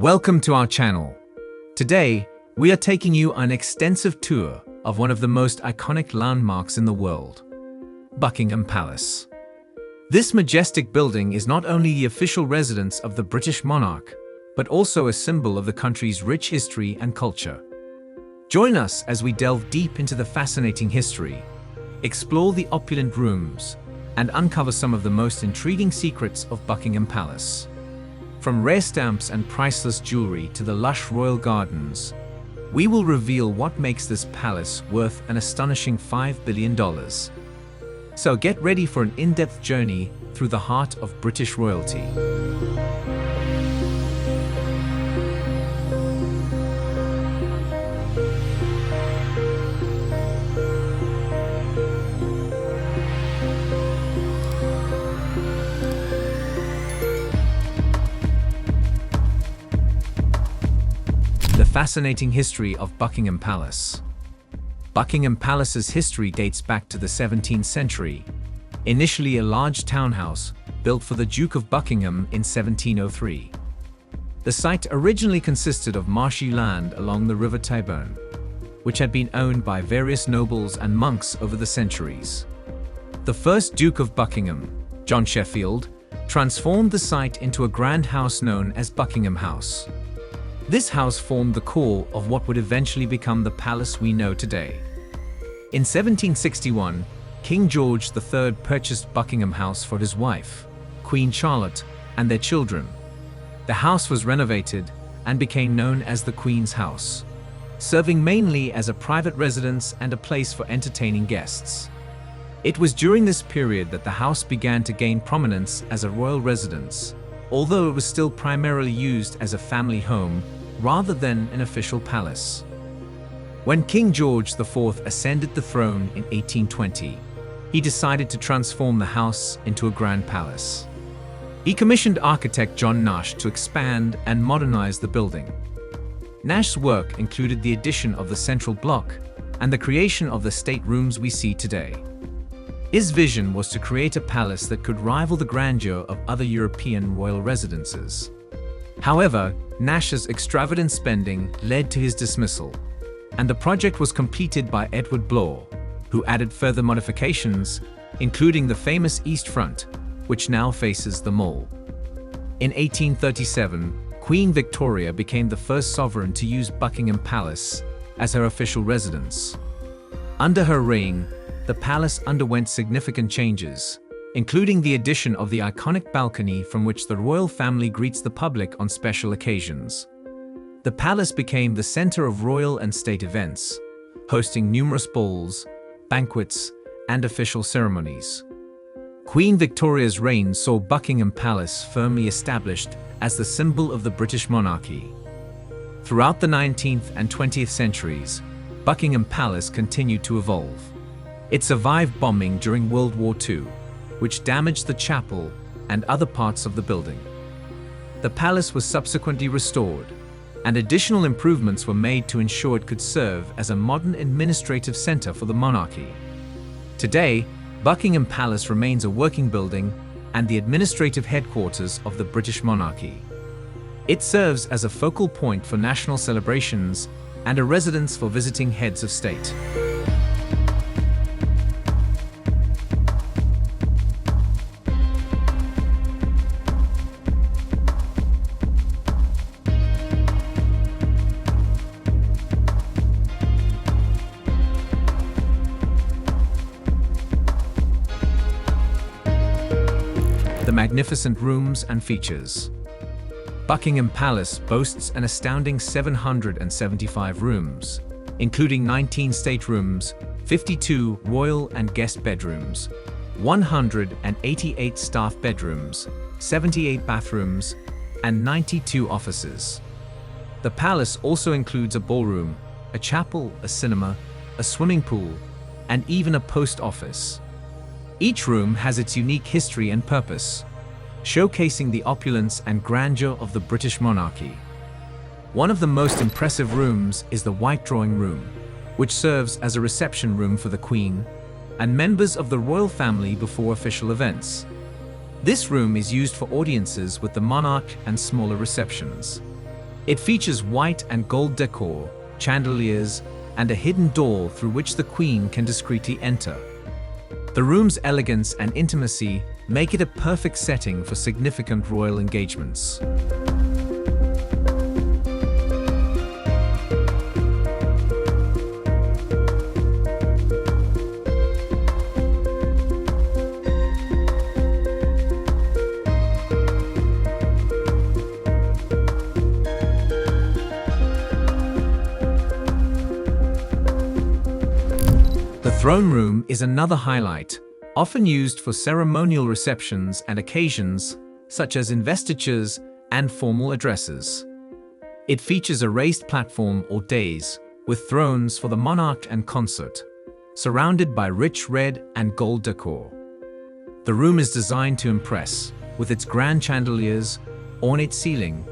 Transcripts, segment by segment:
Welcome to our channel. Today, we are taking you on an extensive tour of one of the most iconic landmarks in the world, Buckingham Palace. This majestic building is not only the official residence of the British monarch, but also a symbol of the country's rich history and culture. Join us as we delve deep into the fascinating history, explore the opulent rooms, and uncover some of the most intriguing secrets of Buckingham Palace. From rare stamps and priceless jewelry to the lush royal gardens, we will reveal what makes this palace worth an astonishing $5 billion. So get ready for an in-depth journey through the heart of British royalty. The fascinating history of Buckingham Palace. Buckingham Palace's history dates back to the 17th century, initially a large townhouse built for the Duke of Buckingham in 1703. The site originally consisted of marshy land along the River Tyburn, which had been owned by various nobles and monks over the centuries. The first Duke of Buckingham, John Sheffield, transformed the site into a grand house known as Buckingham House. This house formed the core of what would eventually become the palace we know today. In 1761, King George III purchased Buckingham House for his wife, Queen Charlotte, and their children. The house was renovated and became known as the Queen's House, serving mainly as a private residence and a place for entertaining guests. It was during this period that the house began to gain prominence as a royal residence, although it was still primarily used as a family home rather than an official palace. When King George IV ascended the throne in 1820, he decided to transform the house into a grand palace. He commissioned architect John Nash to expand and modernize the building. Nash's work included the addition of the central block and the creation of the staterooms we see today. His vision was to create a palace that could rival the grandeur of other European royal residences. However, Nash's extravagant spending led to his dismissal, and the project was completed by Edward Blore, who added further modifications, including the famous East Front, which now faces the Mall. In 1837, Queen Victoria became the first sovereign to use Buckingham Palace as her official residence. Under her reign, the palace underwent significant changes, including the addition of the iconic balcony from which the royal family greets the public on special occasions. The palace became the center of royal and state events, hosting numerous balls, banquets, and official ceremonies. Queen Victoria's reign saw Buckingham Palace firmly established as the symbol of the British monarchy. Throughout the 19th and 20th centuries, Buckingham Palace continued to evolve. It survived bombing during World War II, which damaged the chapel and other parts of the building. The palace was subsequently restored, and additional improvements were made to ensure it could serve as a modern administrative center for the monarchy. Today, Buckingham Palace remains a working building and the administrative headquarters of the British monarchy. It serves as a focal point for national celebrations and a residence for visiting heads of state. The magnificent rooms and features. Buckingham Palace boasts an astounding 775 rooms, including 19 staterooms, 52 royal and guest bedrooms, 188 staff bedrooms, 78 bathrooms, and 92 offices. The palace also includes a ballroom, a chapel, a cinema, a swimming pool, and even a post office. Each room has its unique history and purpose, showcasing the opulence and grandeur of the British monarchy. One of the most impressive rooms is the White Drawing Room, which serves as a reception room for the Queen and members of the royal family before official events. This room is used for audiences with the monarch and smaller receptions. It features white and gold decor, chandeliers, and a hidden door through which the Queen can discreetly enter. The room's elegance and intimacy make it a perfect setting for significant royal engagements. The throne room is another highlight, often used for ceremonial receptions and occasions such as investitures and formal addresses. It features a raised platform or dais with thrones for the monarch and consort, surrounded by rich red and gold decor. The room is designed to impress with its grand chandeliers, ornate ceiling,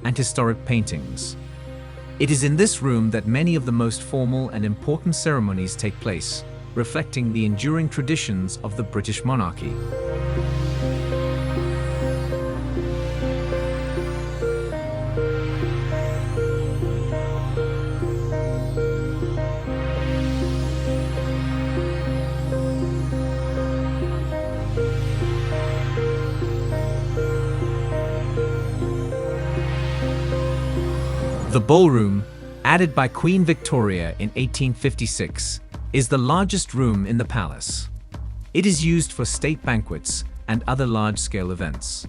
and historic paintings. It is in this room that many of the most formal and important ceremonies take place, reflecting the enduring traditions of the British monarchy. The ballroom, added by Queen Victoria in 1856, is the largest room in the palace. It is used for state banquets and other large-scale events.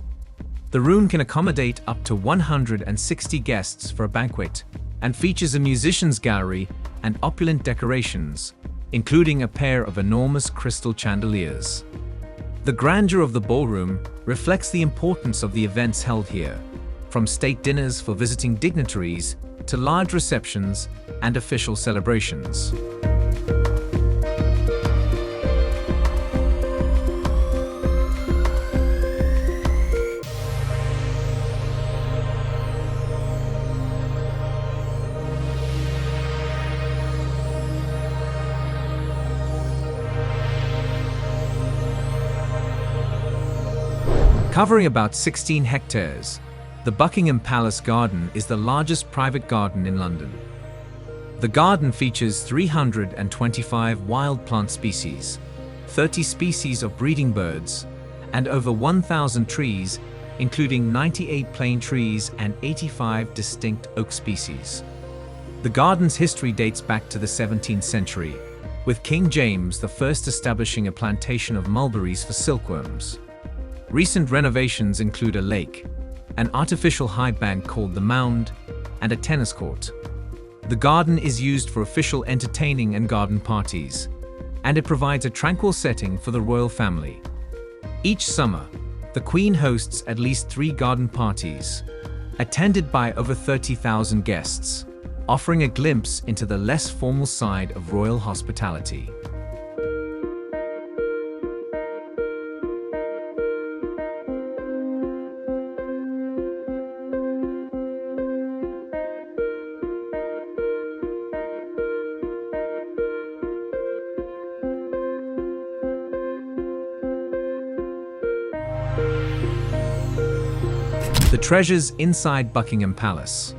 The room can accommodate up to 160 guests for a banquet and features a musician's gallery and opulent decorations, including a pair of enormous crystal chandeliers. The grandeur of the ballroom reflects the importance of the events held here, from state dinners for visiting dignitaries to large receptions and official celebrations. Covering about 16 hectares, the Buckingham Palace garden is the largest private garden in London. The garden features 325 wild plant species, 30 species of breeding birds, and over 1,000 trees, including 98 plane trees and 85 distinct oak species. The garden's history dates back to the 17th century, with King James I establishing a plantation of mulberries for silkworms. Recent renovations include a lake, an artificial high bank called the Mound, and a tennis court. The garden is used for official entertaining and garden parties, and it provides a tranquil setting for the royal family. Each summer, the Queen hosts at least 3 garden parties, attended by over 30,000 guests, offering a glimpse into the less formal side of royal hospitality. The treasures inside Buckingham Palace.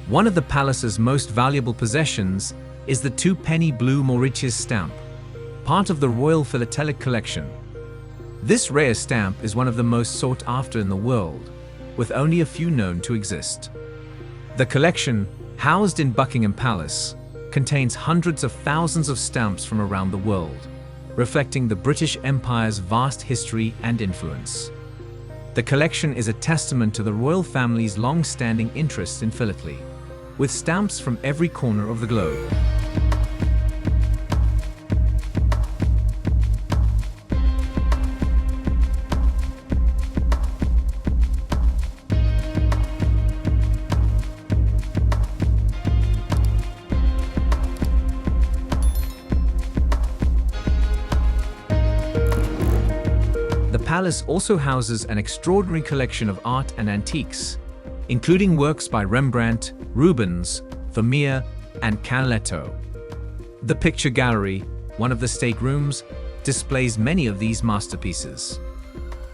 One of the palace's most valuable possessions is the 2-penny blue Mauritius stamp, part of the Royal Philatelic Collection. This rare stamp is one of the most sought after in the world, with only a few known to exist. The collection, housed in Buckingham Palace, contains hundreds of thousands of stamps from around the world, reflecting the British Empire's vast history and influence. The collection is a testament to the royal family's long-standing interest in philately, with stamps from every corner of the globe. The palace also houses an extraordinary collection of art and antiques, including works by Rembrandt, Rubens, Vermeer, and Canaletto. The picture gallery, one of the staterooms, displays many of these masterpieces.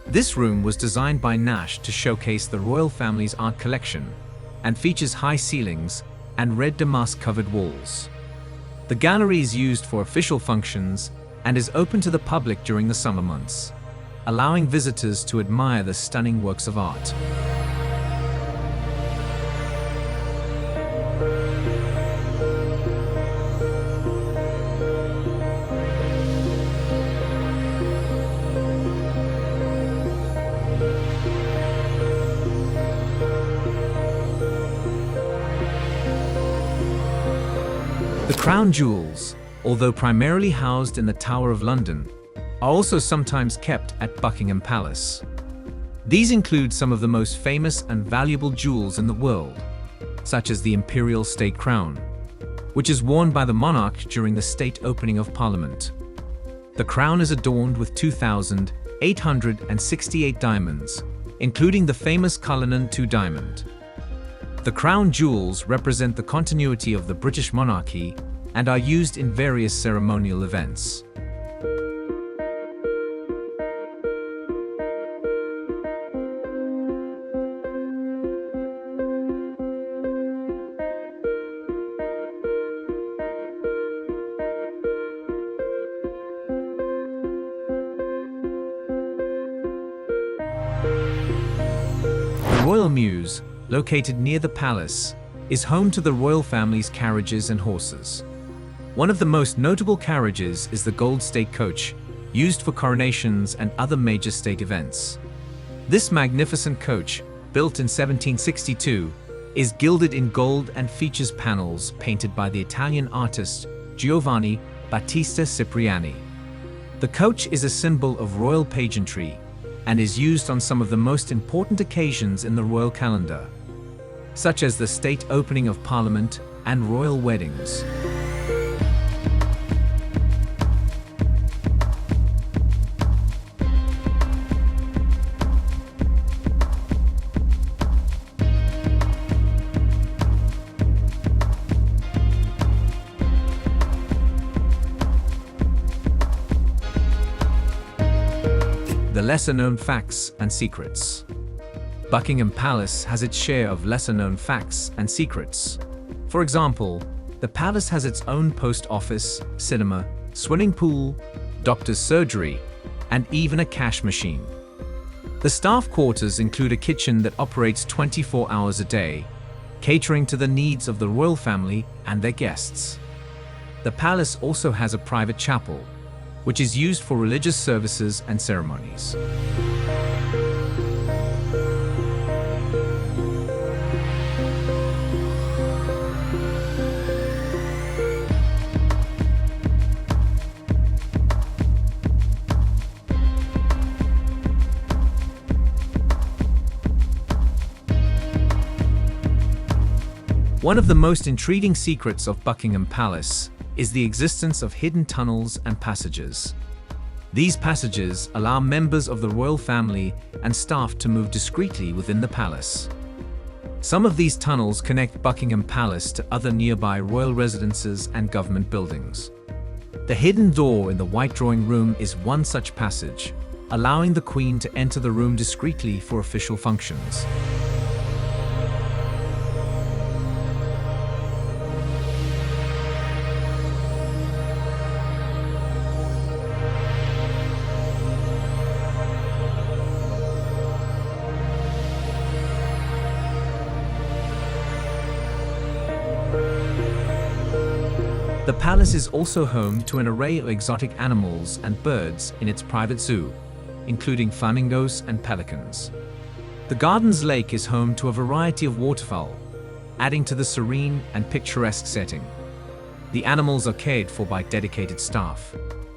This room was designed by Nash to showcase the royal family's art collection and features high ceilings and red damask-covered walls. The gallery is used for official functions and is open to the public during the summer months, allowing visitors to admire the stunning works of art. The crown jewels, although primarily housed in the Tower of London, are also sometimes kept at Buckingham Palace. These include some of the most famous and valuable jewels in the world, such as the imperial state crown, which is worn by the monarch during the state opening of Parliament. The crown is adorned with 2,868 diamonds, including the famous Cullinan II diamond. The crown jewels represent the continuity of the British monarchy and are used in various ceremonial events. The Royal Mews, located near the palace, is home to the royal family's carriages and horses. One of the most notable carriages is the gold state coach, used for coronations and other major state events. This magnificent coach, built in 1762, is gilded in gold and features panels painted by the Italian artist Giovanni Battista Cipriani. The coach is a symbol of royal pageantry and is used on some of the most important occasions in the royal calendar, such as the state opening of Parliament and royal weddings. The lesser-known facts and secrets. Buckingham Palace has its share of lesser-known facts and secrets. For example, the palace has its own post office, cinema, swimming pool, doctor's surgery, and even a cash machine. The staff quarters include a kitchen that operates 24 hours a day, catering to the needs of the royal family and their guests. The palace also has a private chapel, which is used for religious services and ceremonies. One of the most intriguing secrets of Buckingham Palace is the existence of hidden tunnels and passages. These passages allow members of the royal family and staff to move discreetly within the palace. Some of these tunnels connect Buckingham Palace to other nearby royal residences and government buildings. The hidden door in the White Drawing Room is one such passage, allowing the Queen to enter the room discreetly for official functions. The palace is also home to an array of exotic animals and birds in its private zoo, including flamingos and pelicans. The Gardens Lake is home to a variety of waterfowl, adding to the serene and picturesque setting. The animals are cared for by dedicated staff,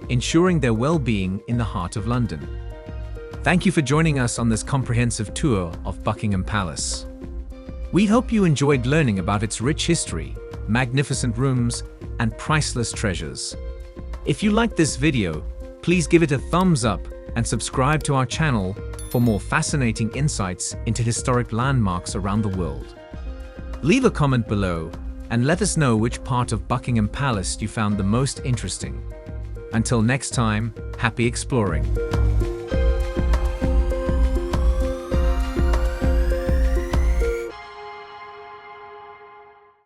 ensuring their well-being in the heart of London. Thank you for joining us on this comprehensive tour of Buckingham Palace. We hope you enjoyed learning about its rich history, magnificent rooms, and priceless treasures. If you liked this video, please give it a thumbs up and subscribe to our channel for more fascinating insights into historic landmarks around the world. Leave a comment below and let us know which part of Buckingham Palace you found the most interesting. Until next time, happy exploring!